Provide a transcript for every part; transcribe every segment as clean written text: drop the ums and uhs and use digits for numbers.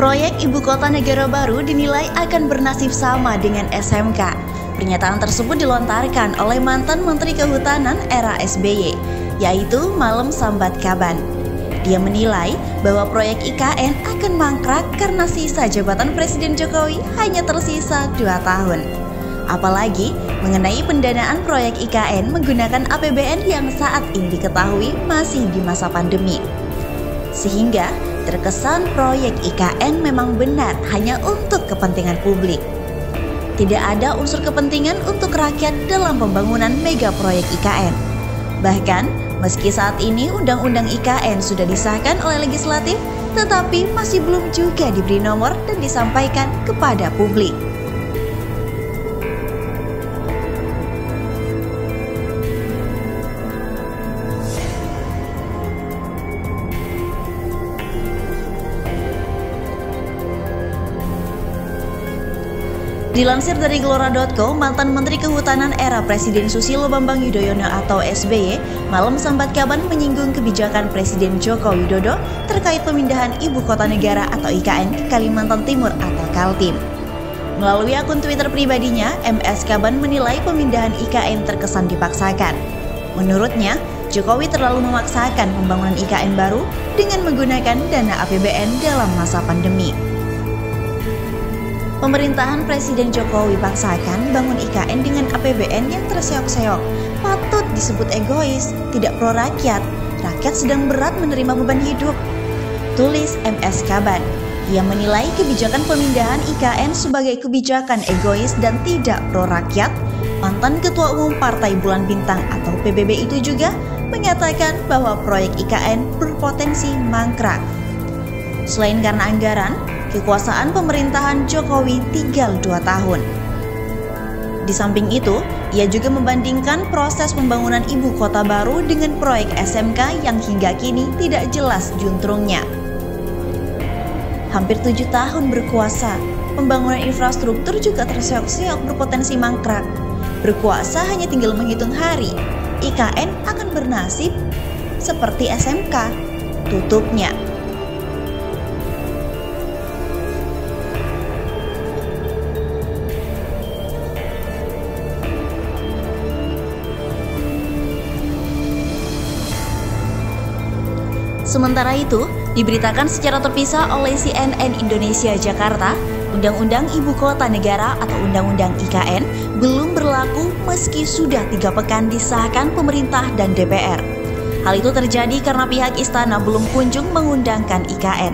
Proyek Ibu Kota Negara Baru dinilai akan bernasib sama dengan SMK. Pernyataan tersebut dilontarkan oleh mantan Menteri Kehutanan era SBY, yaitu Malem Sambat Kaban. Dia menilai bahwa proyek IKN akan mangkrak karena sisa jabatan Presiden Jokowi hanya tersisa 2 tahun. Apalagi mengenai pendanaan proyek IKN menggunakan APBN yang saat ini diketahui masih di masa pandemi. Sehingga terkesan proyek IKN memang benar hanya untuk kepentingan publik. Tidak ada unsur kepentingan untuk rakyat dalam pembangunan mega proyek IKN. Bahkan, meski saat ini Undang-Undang IKN sudah disahkan oleh legislatif, tetapi masih belum juga diberi nomor dan disampaikan kepada publik. Dilansir dari Gelora.co, mantan Menteri Kehutanan era Presiden Susilo Bambang Yudhoyono atau SBY, Malem Sambat Kaban menyinggung kebijakan Presiden Joko Widodo terkait pemindahan Ibu Kota Negara atau IKN ke Kalimantan Timur atau Kaltim. Melalui akun Twitter pribadinya, MS Kaban menilai pemindahan IKN terkesan dipaksakan. Menurutnya, Jokowi terlalu memaksakan pembangunan IKN baru dengan menggunakan dana APBN dalam masa pandemi. Pemerintahan Presiden Jokowi paksakan bangun IKN dengan APBN yang terseok-seok. Patut disebut egois, tidak pro rakyat. Rakyat sedang berat menerima beban hidup. Tulis MS Kaban. Ia menilai kebijakan pemindahan IKN sebagai kebijakan egois dan tidak pro rakyat. Mantan Ketua Umum Partai Bulan Bintang atau PBB itu juga mengatakan bahwa proyek IKN berpotensi mangkrak. Selain karena anggaran, kekuasaan pemerintahan Jokowi tinggal 2 tahun. Di samping itu, ia juga membandingkan proses pembangunan ibu kota baru dengan proyek SMK yang hingga kini tidak jelas juntrungnya. Hampir 7 tahun berkuasa, pembangunan infrastruktur juga terseok-seok berpotensi mangkrak. Berkuasa hanya tinggal menghitung hari, IKN akan bernasib seperti SMK, tutupnya. Sementara itu, diberitakan secara terpisah oleh CNN Indonesia Jakarta, Undang-Undang Ibu Kota Negara atau Undang-Undang IKN belum berlaku meski sudah 3 pekan disahkan pemerintah dan DPR. Hal itu terjadi karena pihak istana belum kunjung mengundangkan IKN.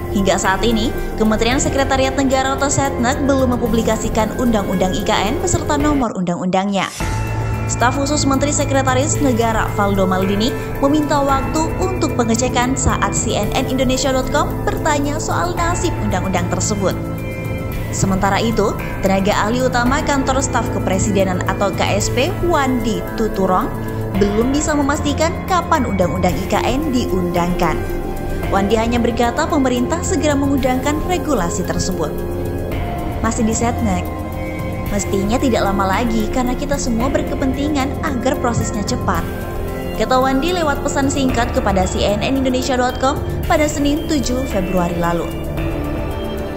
Hingga saat ini, Kementerian Sekretariat Negara atau Setnek belum mempublikasikan Undang-Undang IKN beserta nomor undang-undangnya. Staf khusus Menteri Sekretaris Negara Valdo Maldini meminta waktu untuk pengecekan saat CNNindonesia.com bertanya soal nasib undang-undang tersebut. Sementara itu, tenaga ahli utama Kantor Staf Kepresidenan atau KSP Wandi Tuturong belum bisa memastikan kapan Undang-Undang IKN diundangkan. Wandi hanya berkata pemerintah segera mengundangkan regulasi tersebut. Masih di Setnek, mestinya tidak lama lagi karena kita semua berkepentingan agar prosesnya cepat, kata Wandi lewat pesan singkat kepada CNNindonesia.com pada Senin 7 Februari lalu.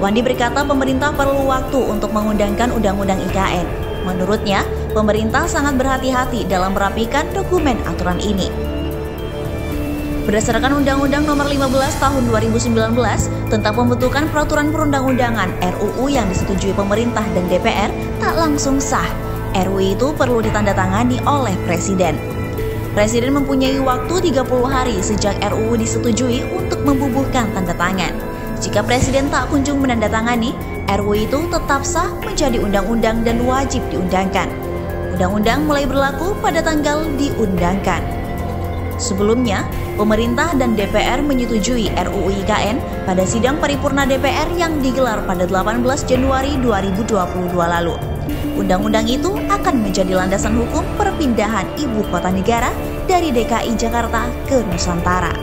Wandi berkata pemerintah perlu waktu untuk mengundangkan Undang-Undang IKN. Menurutnya, pemerintah sangat berhati-hati dalam merapikan dokumen aturan ini. Berdasarkan Undang-Undang Nomor 15 Tahun 2019 tentang pembentukan peraturan perundang-undangan RUU yang disetujui pemerintah dan DPR tak langsung sah. RUU itu perlu ditandatangani oleh Presiden. Presiden mempunyai waktu 30 hari sejak RUU disetujui untuk membubuhkan tanda tangan. Jika Presiden tak kunjung menandatangani, RUU itu tetap sah menjadi undang-undang dan wajib diundangkan. Undang-undang mulai berlaku pada tanggal diundangkan. Sebelumnya, pemerintah dan DPR menyetujui RUU IKN pada sidang paripurna DPR yang digelar pada 18 Januari 2022 lalu. Undang-undang itu akan menjadi landasan hukum perpindahan ibu kota negara dari DKI Jakarta ke Nusantara.